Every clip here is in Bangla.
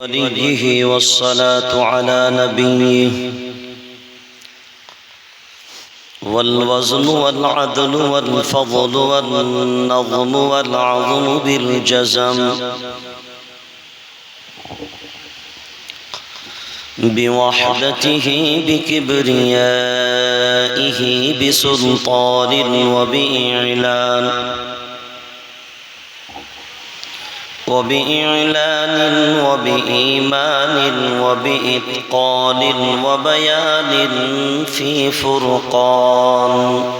وليه والصلاة على نبيه والوزن والعدل والفضل والنظم والعظم بالجزم بوحدته بكبريائه بسلطان وبإعلان وبإيمان وبإتقان وبيان في فرقان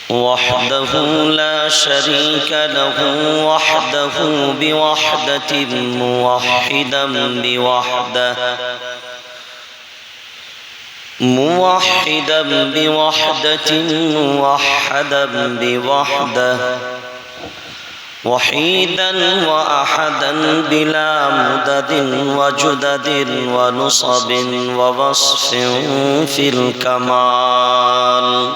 وحده لا شريك له وحده بوحدة موحدا بوحده موحدا بوحده وحيدا وأحدا بلا مدد وجدد ونصب ووصف في الكمال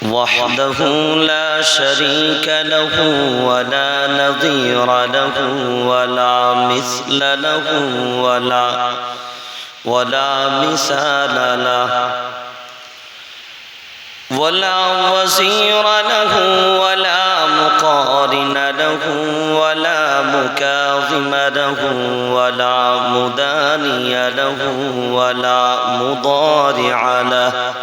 وحده لا شريك له ولا نظير له ولا مثل له ولا مثال له ولا وزير له ولا مقارن له ولا مكاظم له ولا مداني له ولا مضارع له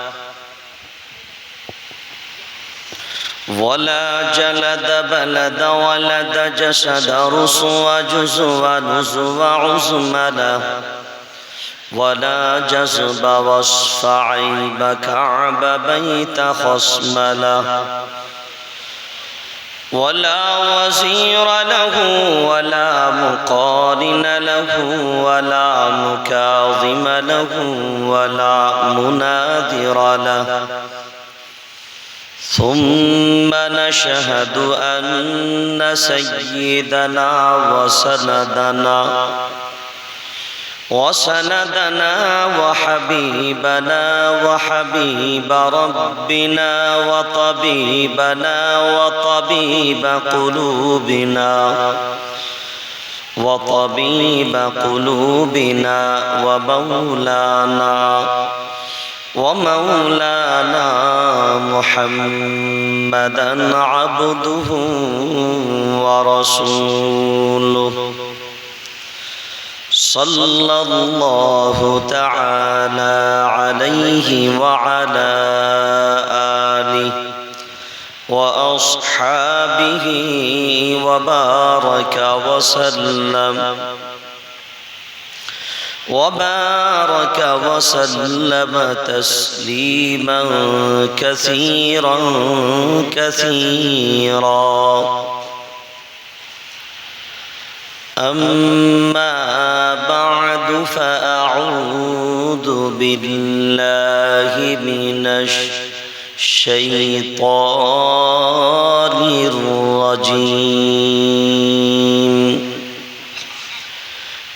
ولا جلد بلد ولد جسد رسو جزو نزو عزم له ولا جذب وصف عيب كعب بيت خصم له ولا وزير له ولا مقارن له ولا مكاظم له ولا مناذر له ثم نشهد أن سيدنا وسندنا وحبيبنا وحبيب ربنا وطبيبنا وطبيب قلوبنا ومولانا محمدا عبده ورسوله صلى الله تعالى عليه وعلى آله وأصحابه وبارك وسلم تسليما كثيرا أما بعد فأعوذ بالله من الشيطان الرجيم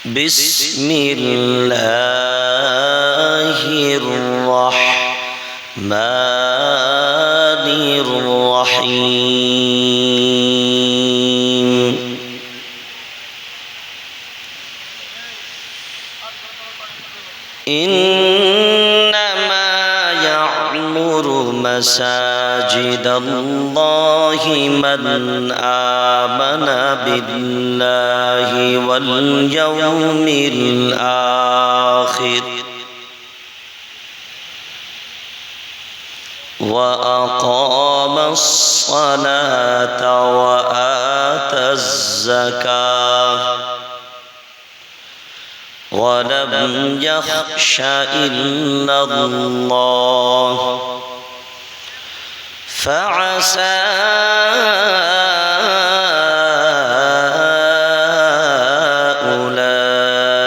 بسم الله الرحمن الرحيم إنما يعمر مساجد الله من آمن بالله واليوم الآخر وأقام الصلاة وآتى الزكاة ولم يخش إلا الله فعسى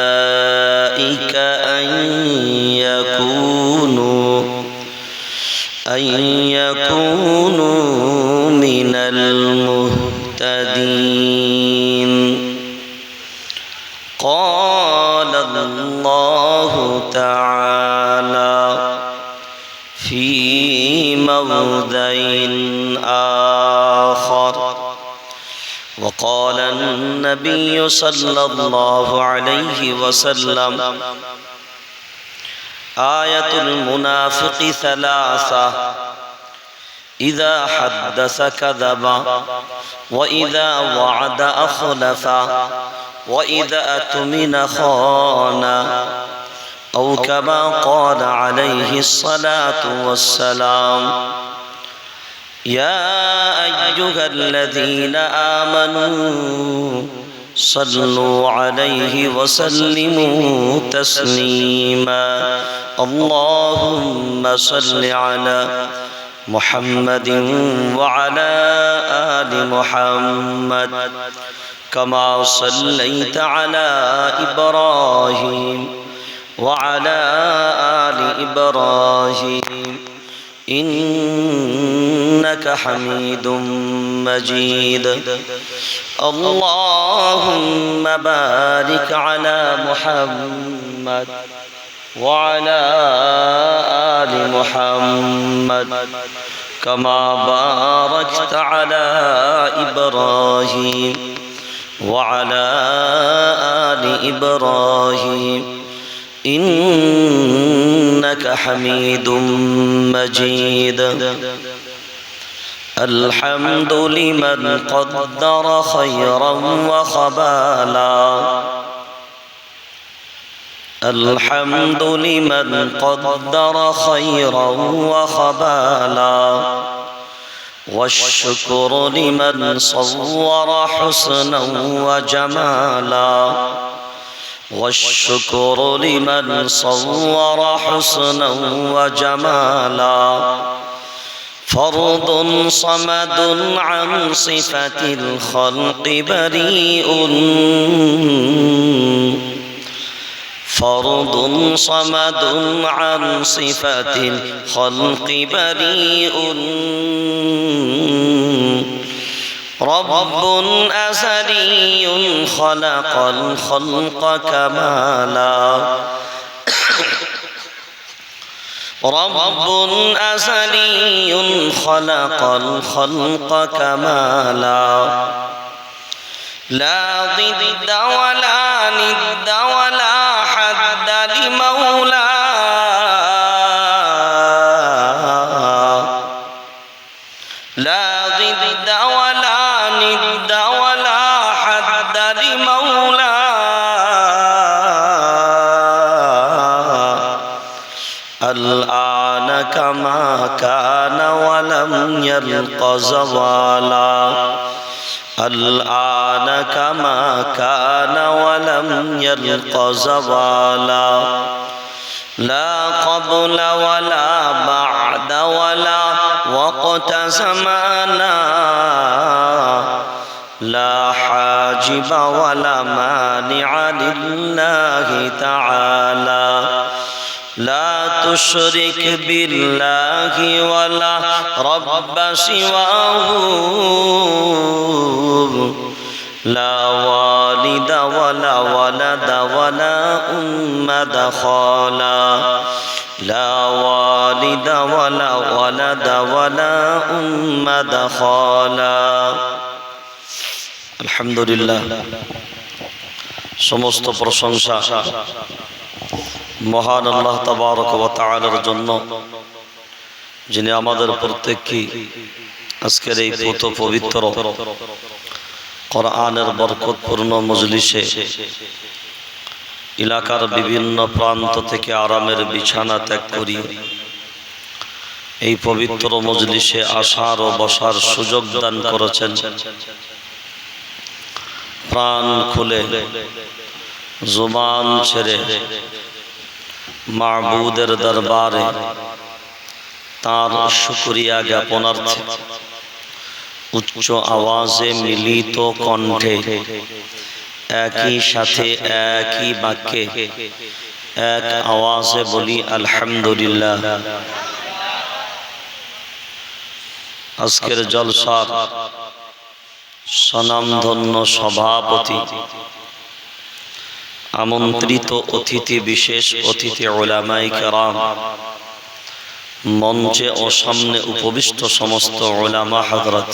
أولئك أن يكونوا من المهتدين قال الله تعالى في موضع آخر وقال النبي صلى الله عليه وسلم آية المنافق ثلاثة إذا حدث كذب وإذا وعد أخلف وإذا أتمن خان أو كما قال عليه الصلاة والسلام يا أيها الذين آمنوا صلوا عليه وسلموا تسليما اللهم صل على محمد وعلى آل محمد كما صليت على إبراهيم وعلى آل إبراهيم إنك حميد مجيد اللهم بارك على محمد وعلى آل محمد كما باركت على إبراهيم وعلى آل إبراهيم إنك حميد مجيد الحمد لمن قدر خيرا وخبالا الحمد لمن قدر خيرا وخبالا والشكر لمن صور حسنا وجمالا والشكر لمن صور حسنا وجمالا فرد صمد عن صفة الخلق بريء فرد صمد عن صفة الخلق بريء رب أزلي خلق الخلق كمالا رب أزلي خلق الخلق كمالا لا ضد ولا ند ولا حد لمولاه لا ضد ولا ند ولا حد لمولاه الآن كما كان ولم يلق زوالا الآن كما كان ولم يلق زوالا لا قبل ولا بعد ولا وقت زمانا لا حاجب ولا مانع لله تعالى لا تشرك بالله ولا رب سواه لا والد ولا ولد ولا أم دخالا لا والد ولا ولد ولا أم دخالا الحمد لله সমস্ত প্রশংসা মহান আল্লাহ তাবারক ওয়া তাআলার জন্য যিনি আমাদের প্রত্যেককে আজকের এই পবিত্র কোরআনের বরকতপূর্ণ মজলিসে এলাকার বিভিন্ন প্রান্ত থেকে আরামের বিছানা ত্যাগ করি এই পবিত্র মজলিসে আসার ও বসার সুযোগ দান করেছেন। প্রাণ খুলে জবান ছেড়ে মাবুদের দরবারে তার শুকরিয়া জ্ঞাপনার্থে উচ্চ আওয়াজে মিলিত কণ্ঠে একই সাথে একই বাক্যে এক আওয়াজে বলি আলহামদুলিল্লাহ। আজকের জলসার স্বনামধন্য সভাপতি, আমন্ত্রিত অতিথি, বিশেষ অতিথি উলামায়ে কেরাম, মঞ্চে ও সামনে উপবিষ্ট সমস্ত উলামা হযরত,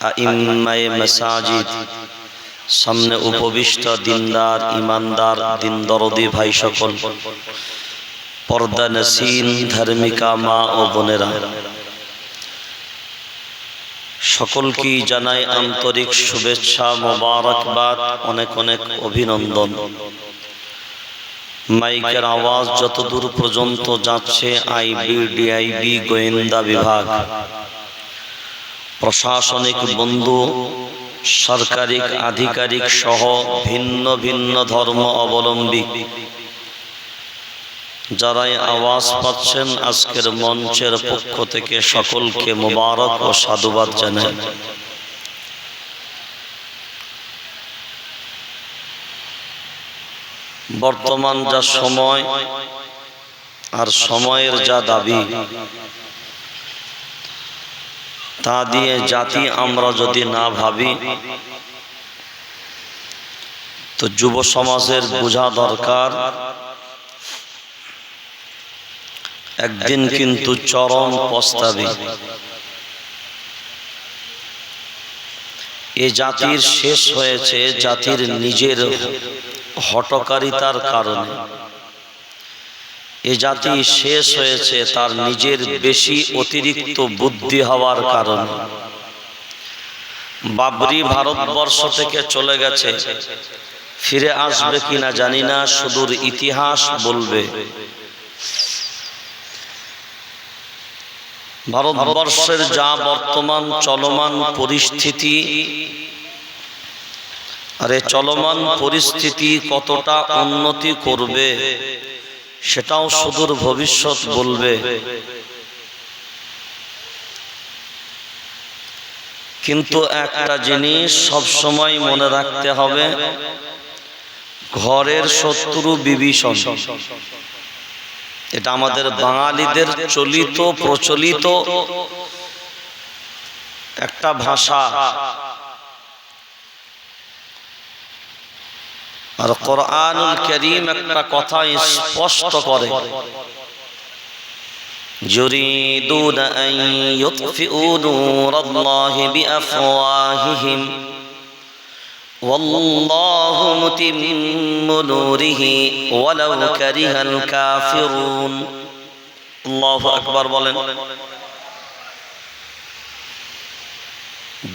আইম্মায়ে মাসাজিদ, সামনে উপবিষ্ট দিনদার ইমানদার দিন দরদি ভাই সকল, পর্দা নসীন ধার্মিকা মা ও বোনেরা, সকলকেই জানাই আন্তরিক শুভেচ্ছা, মোবারকবাদ, অনেক অনেক অভিনন্দন। মাইকের আওয়াজ যতদূর পর্যন্ত যাচ্ছে, আইবিডিআইবি গোয়েন্দা বিভাগ, প্রশাসনিক বন্ধু, সরকারি আধিকারিক সহ ভিন্ন ভিন্ন ধর্ম অবলম্বী যারাই আওয়াজ পাচ্ছেন, আজকের মঞ্চের পক্ষ থেকে সকলকে মোবারক ও সাধুবাদ জানাই। বর্তমান যা সময় আর সময়ের যা দাবি, তা দিয়ে জাতি আমরা যদি না ভাবি, তো যুব সমাজের বোঝা দরকার একদিন কিন্তু চরম পস্তাবে। এ জাতির শেষ হয়েছে জাতির নিজের হঠকারিতার কারণে। এ জাতি শেষ হয়েছে তার নিজের বেশি অতিরিক্ত বুদ্ধি হওয়ার কারণে। বাবরি ভারতবর্ষ থেকে চলে গেছে, ফিরে আসবে কিনা জানি না, সুদূর ইতিহাস বলবে। ভারতবর্ষের যা বর্তমান চলমান পরিস্থিতি, আরে চলমান পরিস্থিতি কতটা উন্নতি করবে সেটাও সুদূর ভবিষ্যৎ বলবে। কিন্তু একটা জিনিস সব সময় মনে রাখতে হবে, ঘরের শত্রু বিভীষণ। এটা আমাদের বাঙালিদের চলিত প্রচলিত একটা ভাষা। আর কোরআনুল কারীম একটা কথা স্পষ্ট করে, ইউরিদুনা আন ইউতফিউ নূরাল্লাহি বিআফওয়াহিহিম ওয়াল্লাহু মুতিম্মু নূরিহি ওয়ালাউ কারিহাল কাফিরুন। আল্লাহু আকবার বলেন।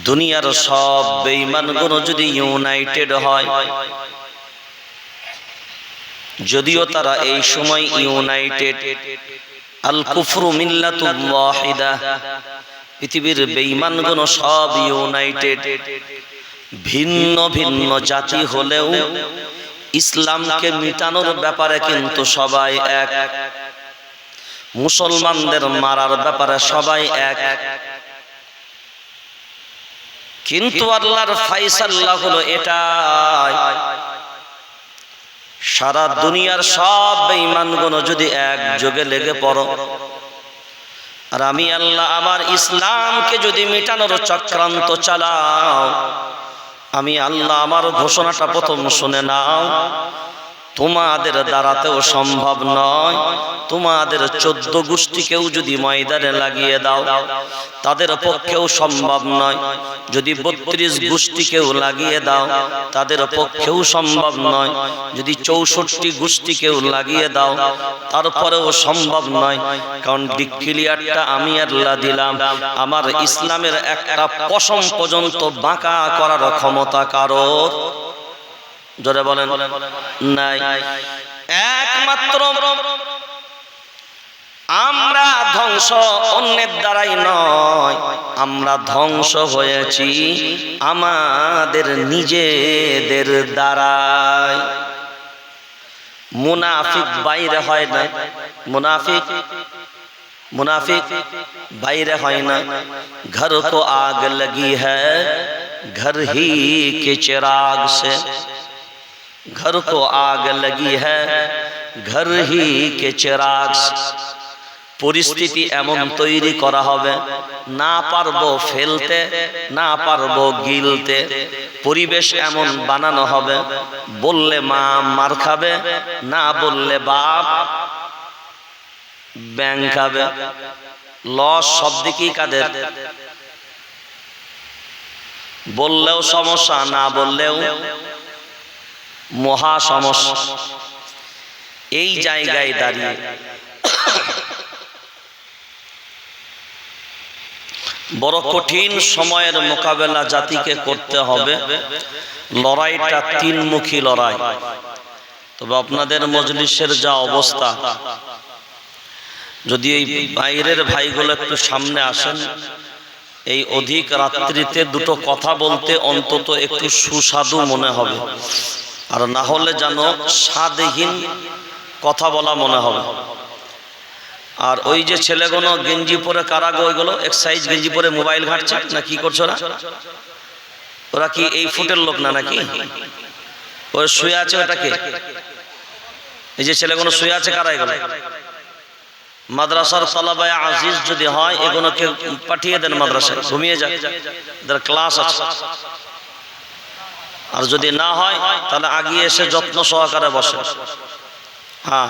দুনিয়ার সব বেঈমানগুলো যদি ইউনাইটেড হয়, যদিও তারা এই সময় ইউনাইটেড, আল কুফরু মিল্লাতুন ওয়াহিদা, পৃথিবীর বেঈমানগুলো সব ইউনাইটেড, ভিন্ন ভিন্ন জাতি হলেও ইসলামকে মিটানোর ব্যাপারে কিন্তু সবাই এক, মুসলমানদের মারার ব্যাপারে সবাই এক। কিন্তু আল্লাহর ফায়সালা হলো এটাই, সারা দুনিয়ার সব বেঈমানগুলো যদি একযোগে লেগে পড়ো, আর আমি আল্লাহ আমার ইসলামকে যদি মিটানোর চক্রান্ত চালাও, আমি আল্লাহ আমার ঘোষণাটা প্রথম শুনে নাও, তোমাদের দ্বারাতেও সম্ভব নয়। তোমাদের 14 গোষ্ঠীকেও যদি ময়দানে লাগিয়ে দাও, তাদের পক্ষেও সম্ভব নয়। যদি 32 গোষ্ঠীকেও লাগিয়ে দাও, তাদের পক্ষেও সম্ভব নয়। যদি 64 গোষ্ঠীকেও লাগিয়ে দাও, তারপরেও সম্ভব নয়। কারণ ডিক্লিয়ারটা আমি আল্লাহ দিলাম, আমার ইসলামের একটা পশম পর্যন্ত বাঁকা করার ক্ষমতা কারোর, জোরে বলেন, নাই। একমাত্র আমরা ধ্বংস অন্যের দ্বারাই নয়, আমরা ধ্বংস হয়েছি আমাদের নিজেদের দ্বারাই। মুনাফিক বাইরে হয় না, মুনাফিক বাইরে হয় না। ঘর কো আগ লাগি হ্যায় ঘর হি কে চিরাগ সে, घर को आग लगी है घर ही के चिराग। পরিস্থিতি এমন তৈরি করা হবে, না পারবো ফেলতে, না পারবো গিলতে। পরিবেশ এমন বানানো হবে, বললে মা মার খাবে, না বললে বাপ ব্যাং খাবে। লস সব দিকেই কাদের? বললেও সমস্যা, না বললেও মহা সমস্যা। এই জায়গায় দাঁড়িয়ে বড় কঠিন সময়ের মোকাবেলা জাতিকে করতে হবে। লড়াইটা তিনমুখী লড়াই। তবে আপনাদের মজলিসের যা অবস্থা, যদি এই বাইরের ভাইগুলো একটু সামনে আসেন, এই অধিক রাত্রিতে দুটো কথা বলতে অন্তত একটু সুস্বাদু মনে হবে, আর না হলে যেন স্বাদহীন কথা বলা মনে হবে। আর ওই যে ছেলেগুলো গেঞ্জি পরে, কারাগো ওইগুলো এক্সাইজ গেঞ্জি পরে মোবাইল ঘাঁটছে না, কি করছো ওরা? ওরা কি এই ফুটের লোক না নাকি? ওই শুয়ে আছে ওটাকে, এই যে ছেলেগুলো শুয়ে আছে, কারা এগুলো? মাদ্রাসার তালাবায়ে আজিজ যদি হয়, এগুলোকে পাঠিয়ে দেন মাদ্রাসায়, ঘুমিয়ে যায়, এদের ক্লাস আছে। আর যদি না হয় তাহলে আগিয়ে এসে যত্ন সহকারে বসে। হ্যাঁ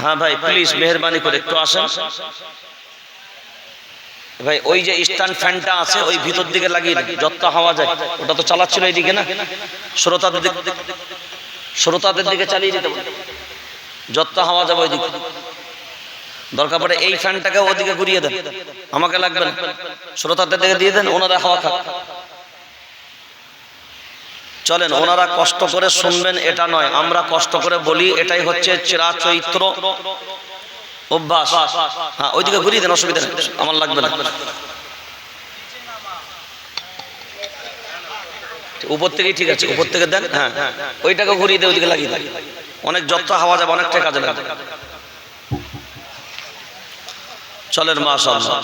হ্যাঁ ভাই, প্লিজ মেহরবানি করে একটু আসেন ভাই। ওই যে স্ট্যান্ড ফ্যানটা আছে ওই ভিতর দিকে লাগিয়ে যত হাওয়া যায়, ওটা তো চালাচ্ছিল এইদিকে না, শ্রোতাদের দিকে চালিয়ে দিতে, যত হাওয়া যাবে ওই দিকে। দরকার পড়ে এই ফ্যানটাকে ওদিকে ঘুরিয়ে দেন, আমাকে লাগবে না, শ্রোতাদের দিকে দিয়ে দেন, ওনারা হাওয়া খাক। চলেন, ওনারা কষ্ট করে শুনবেন এটা নয়, আমরা কষ্ট করে বলি, এটাই হচ্ছে চিরাচরিত্র অভ্যাস। হ্যাঁ, ওইদিকে ঘুরিয়ে দেন, অসুবিধা নেই, আমার লাগবে না। উপর থেকেই ঠিক আছে, উপর থেকে দেন। হ্যাঁ, ওইটাকে ঘুরিয়ে দেন, ওইদিকে লাগিয়ে দেন, অনেক যত হাওয়া যাবে, অনেকটা কাজে লাগবে। চলেন, মাশাআল্লাহ।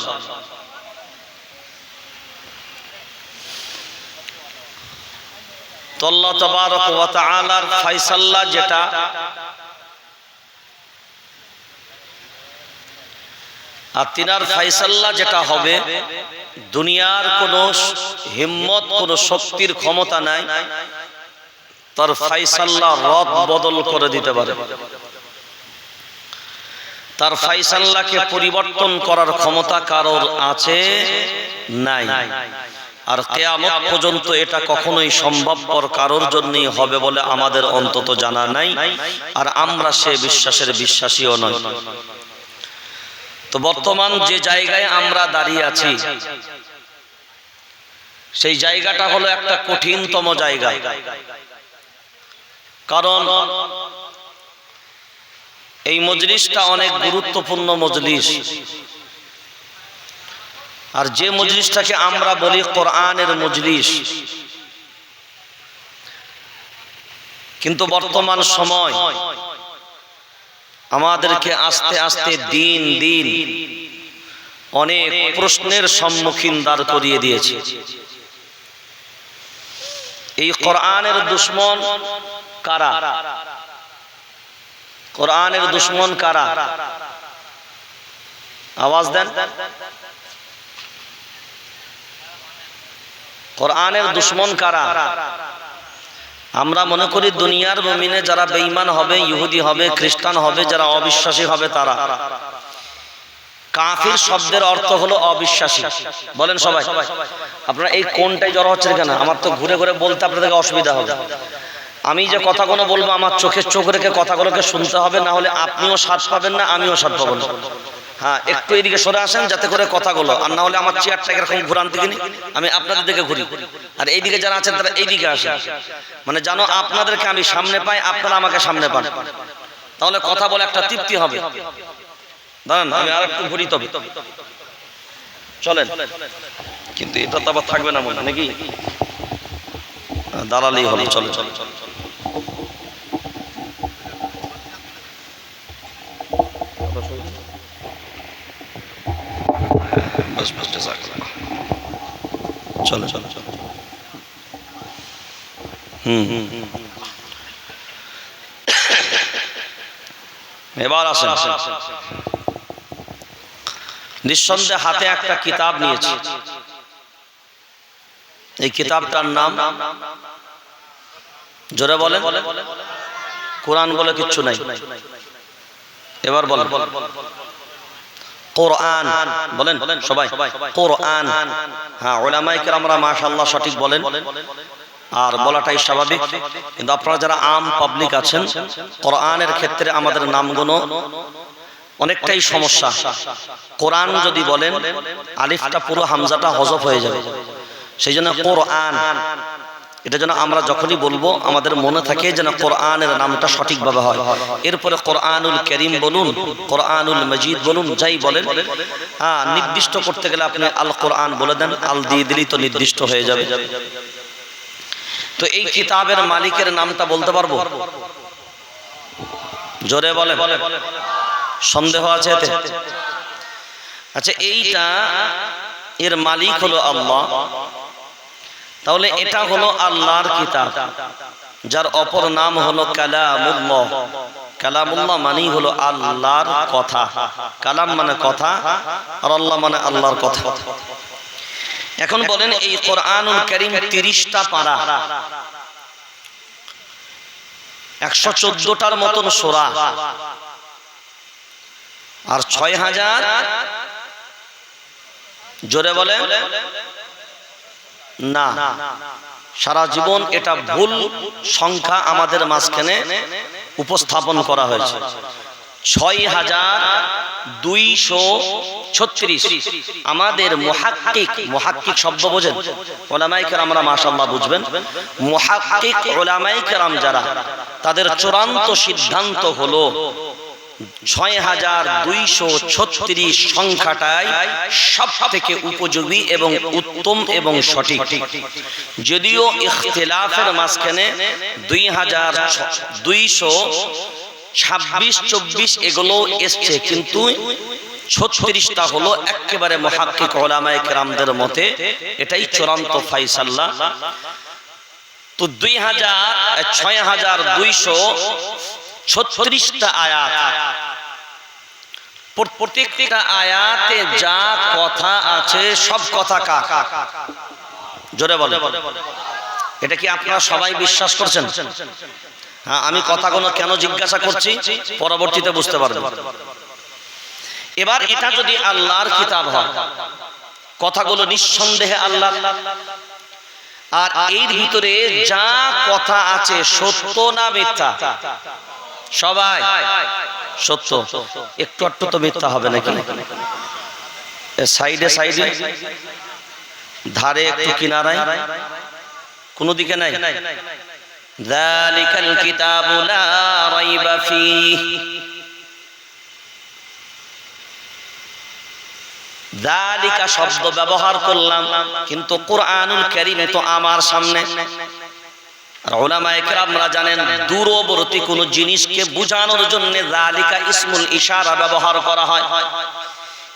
তো আল্লাহ তাবারক ওয়া তাআলার ফয়সালা যেটা, আর তিনার ফয়সালা যেটা হবে, দুনিয়ার কোন হিম্মত, কোন শক্তির ক্ষমতা নাই তার ফয়সালা রদ বদল করে দিতে পারে। তার ফয়সালাকে পরিবর্তন করার ক্ষমতা কারোর আছে? নাই। আর কিয়ামত পর্যন্ত এটা কখনোই সম্ভবপর কারোর জন্যই হবে বলে আমাদের অন্তত জানা নাই, আর আমরা সে বিশ্বাসের বিশ্বাসীও নই। তো বর্তমান যে জায়গায় আমরা দাঁড়িয়ে আছি, সেই জায়গাটা হলো একটা কঠিনতম জায়গা। কারণ এই মজলিসটা অনেক গুরুত্বপূর্ণ মজলিস, আর যে মজলিসটাকে আমরা বলি কোরআনের মজলিস, কিন্তু বর্তমান সময় আমাদেরকে আস্তে আস্তে দিন দিন অনেক প্রশ্নের সম্মুখীন দাঁড় করিয়ে দিয়েছে। এই কোরআনের দুশমন কারা? কোরআনের দুশমন কারা? আওয়াজ দেন। কোরআনের দুশমন কারা? আমরা মনে করি দুনিয়ার মুমিনে যারা বেঈমান হবে, ইহুদি হবে, খ্রিস্টান হবে, যারা অবিশ্বাসী হবে তারা। কাফির শব্দের অর্থ হলো অবিশ্বাসী। বলেন সবাই। আপনারা এই কোনটাই জড়ো হচ্ছে কেন? আমার তো ঘুরে ঘুরে বলতে আপনাদেরকে অসুবিধা হবে। আমি যে কথাগুলো বলবো আমার চোখে চোখ রেখে কথাগুলোকে শুনতে হবে, না হলে আপনিও স্বাদ পাবেন না, আমিও স্বাদ পাবো না। হ্যাঁ, একটু এদিকে সরে আসেন যাতে করে কথাগুলো, আর না হলে আমার চেয়ারটাকে এরকম ঘুরান দিকে আমি আপনাদের দিকে ঘুরি, আর এইদিকে যারা আছেন তারা এইদিকে আসেন, মানে জানো আপনাদেরকে আমি সামনে পাই, আপনারা আমাকে সামনে পান, তাহলে কথা বলে একটা তৃপ্তি হবে। দাঁড়ান, আমি আর একটু ঘুরি, তবে চলেন। কিন্তু এটা তো আবার থাকবে না মনে নাকি, দাঁড়ালেই হবে। চলে চলে চলে চলো চলো চলো। এবার আসেন। নিঃসন্দেহে হাতে একটা কিতাব নিয়েছি। এই কিতাবটার নাম জোরে বলেন। কোরআন বলে কিচ্ছু নাই। এবার বলেন কোরআন বলেন সবাই, কোরআন। হ্যাঁ, উলামায়ে কেরামরা মাশাআল্লাহ সঠিক বলেন, আর বলাটাই স্বাভাবিক। কিন্তু আপনারা যারা আম পাবলিক আছেন, কোরআনের ক্ষেত্রে আমাদের নামগুলো অনেকটাই সমস্যা। কোরআন যদি বলেন, আলিফটা পুরো হামজাটা হযফ হয়ে যাবে, সেই জন্য কোরআন, এটা যেন আমরা যখনই বলবো আমাদের মনে থাকে যেন কোরআনের নামটা সঠিকভাবে হয়। এরপরে কোরআনুল কারীম বলুন, কোরআনুল মজিদ বলুন, যাই বলেন, হ্যাঁ, নির্দিষ্ট করতে গেলে আপনি আল কোরআন বলে দেন, আল দিয়ে দিলেই তো নির্দিষ্ট হয়ে যাবে। তো এই কিতাবের মালিকের নামটা বলতে পারবো? জোরে বলে, সন্দেহ আছে এতে? আচ্ছা, এইটা এর মালিক হলো আল্লাহ, তাহলে এটা হলো আল্লাহর কিতাব, যার অপর নাম হলো কালামুল্লাহ। কালামুল্লাহ মানেই হলো আল্লাহর কথা। কালাম মানে কথা, আর আল্লাহ মানে আল্লাহর কথা। এখন বলেন, এই কোরআনুল কারীম 30টা পারা, 114টার মতন সূরা, আর 6000, জোরে বলে না, সারা জীবন এটা ভুল সংখ্যা আমাদের মাঝখানে উপস্থাপন করা হয়েছে। 6236 আমাদের মুহাক্কিক শব্দ বোঝেন? উলামায়ে কেরামরা মাশাআল্লাহ বুঝবেন। মুহাক্কিক উলামায়ে কেরাম যারা, তাদের চূড়ান্ত সিদ্ধান্ত হলো 6236 সংখ্যাটাই সব থেকে উপযোগী এবং উত্তম এবং সঠিক। যদিও ইখতিলাফের মাঝখানে 2226-24 এগুলো এসছে, কিন্তু 36টা হলো একেবারে মুহাক্কিক উলামায়ে কেরামদের মতে এটাই চূড়ান্ত ফায়সালা। তো 6236টা আয়াত, প্রত্যেকটা আয়াতে যা কথা আছে সব কথা কার? জোরে বলে, এটা কি আপনারা সবাই বিশ্বাস করছেন? হ্যাঁ, আমি কথাগুলো কেন জিজ্ঞাসা করছি পরবর্তীতে বুঝতে পারবেন। এবার এটা যদি আল্লাহর কিতাব হয়, কথাগুলো নিঃসন্দেহে আল্লাহর, আর এর ভিতরে যা কথা আছে সত্য না মিথ্যা? সবাই সত্য, একটু একটু তো মিথ্যা হবে নাকি? সাইডে সাইডে, ধারে একটু কিনারায়, কোন দিকে নাই। যালিকাল কিতাবু লা রাইবা ফীহি, যালিকা শব্দ ব্যবহার করলাম, কিন্তু কোরআনুল কারীমে তো আমার সামনে। আর উলামায়ে কেরামরা জানেন, দূরবর্তী কোন জিনিসকে বোঝানোর জন্য যালিকা ইসমুল ইশারা ব্যবহার করা হয়,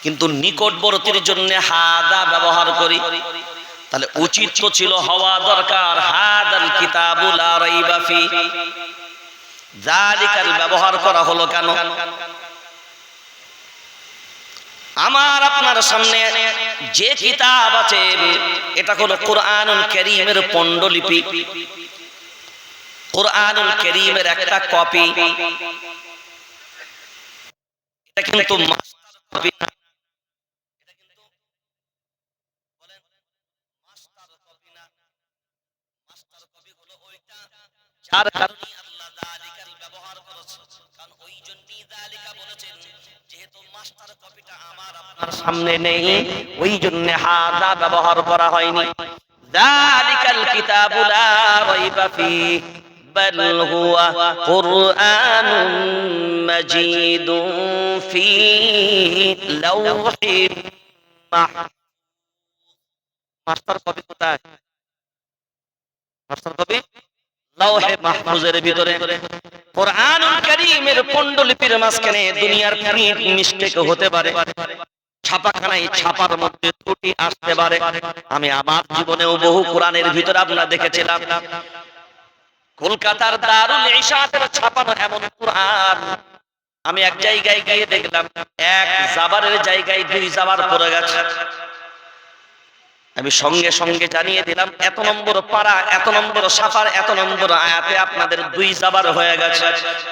কিন্তু নিকটবর্তীর জন্য হাদা ব্যবহার করি। তাহলে উচিত তো ছিল হওয়া দরকার হাদাল কিতাবু লা রাইবা ফীহি। যালিকার ব্যবহার করা হলো কেন? আমার আপনার সামনে যে কিতাব আছে এটা হলো কোরআনুল কারীমের পণ্ডলিপি, কোরআনুল কারীমের একটা কপি। এটা কিন্তু মাস্টার কপি না, এটা কিন্তু বলেন মাস্টার কপি না। মাস্টার কপি হলো ওইটা যার কারণে আল্লাহ যালিকাল ব্যবহার করেছে, কারণ ওই জন্যই যালিকা বলেছেন, যেহেতু মাস্টার কপিটা আমার আপনার সামনে নেই, ওই জন্য হাদা ব্যবহার করা হয়নি। যালিকাল কিতাবু লা রাইবা ফীহি বাল হুয়া কুরআনুম মাজিদুন ফী লাওহিন মাহফুজ। মাস্টার কপি কোথায়? মাস্টার কপি লাওহে মাহফুজের ভিতরে। কোরআনুল কারীমের পণ্ডলিপির মাঝখানে দুনিয়ার প্রিন্ট মিস্টেক হতে পারে, ছাপাখানায় ছাপার মধ্যে ত্রুটি আসতে পারে। আমি আমার জীবনেও বহু কোরআনের ভিতরে আপনারা দেখেছিলাম, কলকাতার দারুল ইশাতের ছাপানো এমন কোরআন আমি এক জায়গায় গিয়ে দেখলাম এক জাবারের জায়গায় 2 জাবার পড়ে গেছে। আমি সঙ্গে সঙ্গে জানিয়ে দিলাম, এত নম্বর পারা, এত নম্বর সাফার, এত নম্বর আয়াতে আপনাদের 2 জাবার হয়ে গেছে।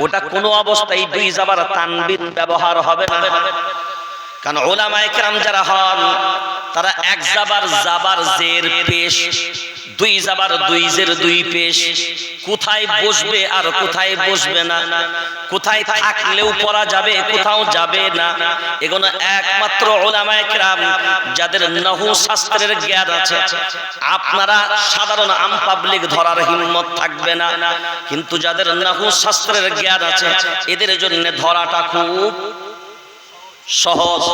ওটা কোনো অবস্থায় 2 জাবার তানবিন ব্যবহার হবে না, কারণ উলামায়ে কেরাম যারা হন তারা এক জাবার জাবার জের পেশ, দুই জাবার দুই জের দুই পেশ, কোথায় বসবে আর কোথায় বসবে না, কোথায় থাকলেও পড়া যাবে কোথাও যাবে না, এগুলো একমাত্র উলামায়ে কেরাম যাদের নহু শাস্ত্রের জ্ঞান আছে। আপনারা সাধারণ আম পাবলিক ধরার হিম্মত থাকবে না, কিন্তু যাদের নহু শাস্ত্রের জ্ঞান আছে এদের জন্য ধরাটা খুব সহজ।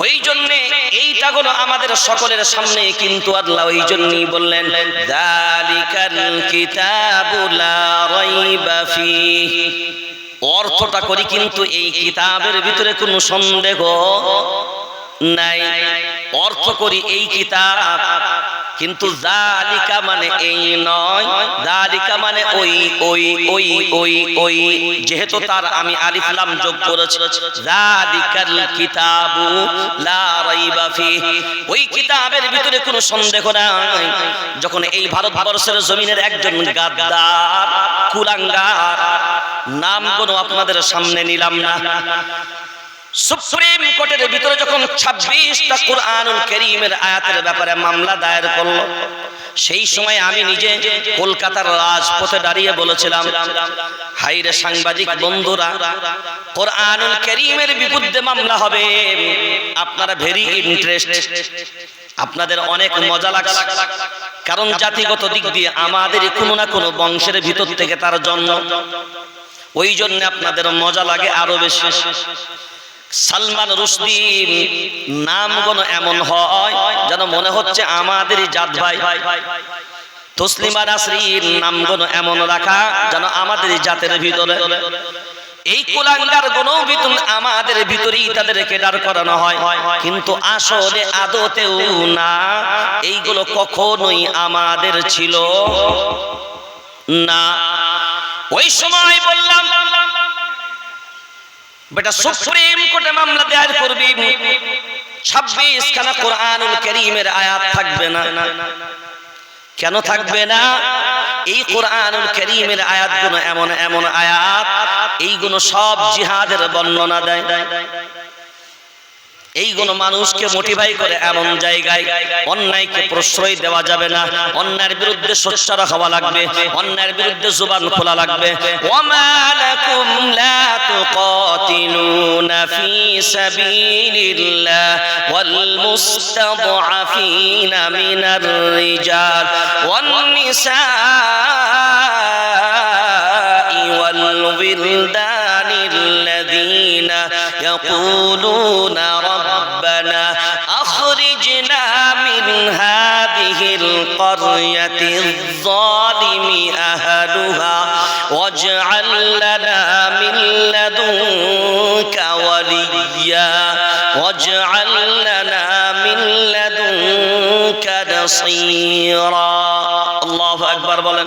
ওই জন্যে এইটা হলো আমাদের সকলের সামনে, কিন্তু আল্লাহ ওই জন্যই বললেন যালিকাল কিতাবু লা রাইবা ফীহি, অর্থটা করি কিন্তু এই কিতাবের ভিতরে কোনো সন্দেহ নাই। অর্থ করি এই কিতাব, কিন্তু যালিকা মানে এই নয়, যালিকা মানে ওই ওই ওই ওই ওই, যেহেতু তার আমি আলিফ লাম যোগ করেছি, যালিকাল কিতাবু লা রাইবা ফীহি, ওই কিতাবের ভিতরে কোনো সন্দেহ নাই। যখন এই ভারতবর্ষের জমিনের একজন গাদ্দার কুলাঙ্গার, নামগুলো আপনাদের সামনে নিলাম না, সুপ্রিম কোর্টের ভিতরে যখন 26টা কুরআনুল কারীমের আয়াতের ব্যাপারে মামলা দায়ের করলো, সেই সময় আমি নিজে কলকাতার রাজপথে দাঁড়িয়ে বলেছিলাম, হাইরে সাংবাদিক বন্ধুরা, কুরআনুল কারীমের বিরুদ্ধে মামলা হবে, আপনারা ভেরি ইন্টারেস্টেড, আপনাদের অনেক মজা লাগছে, কারণ জাতিগত দিক দিয়ে আমাদের কোনো না কোনো বংশের ভিতর থেকে তার জন্ম, ওই জন্য আপনাদের মজা লাগে আরো বেশি। সালমান রুশদি নামগুলো এমন হয় যেন মনে হচ্ছে আমাদেরই জাত ভাই, তসলিমা নাসরিন নামগুলো এমন রাখা যেন আমাদেরই জাতের ভিতরে। এই কুলাঙ্গার গুলো ভিতর আমাদের ভিতরেই তাদেরকে দাঁড় করানো হয়, কিন্তু আসলে আদতেও না, এইগুলো কখনোই আমাদের ছিল না। ওই সময় বললাম, বেটা সুপ্রিম কোর্টে মামলা দায়ের করবি, 26 খানা কুরআনুল কারীমের আয়াত থাকবে না। কেন থাকবে না? এই কুরআনুল কারীমের আয়াতগুলো এমন এমন আয়াত, এইগুলো সব জিহাদের বর্ণনা দেয়, এইগুলো মানুষকে মোটিভাই করে এমন জায়গায় অন্যায়কে প্রশ্রয় দেওয়া যাবে না, অন্যায়ের বিরুদ্ধে সোচ্চার হওয়া লাগবে, অন্যায়ের বিরুদ্ধে জবান খোলা লাগবে। ওয়ামা লাকুম লা তুকাতিলুনা ফি সাবিলিল্লাহ ওয়াল মুস্তাদআফিনা মিনার রিজাল ওয়ান নিসাই ওয়াল বিলদানিল্লাযীনা ইয়াকুলুনা ربنا أخرجنا من هذه القرية الظالم أهلها واجعل لنا من لدنك وليا واجعل لنا من لدنك نصيرا। الله أكبر বলেন।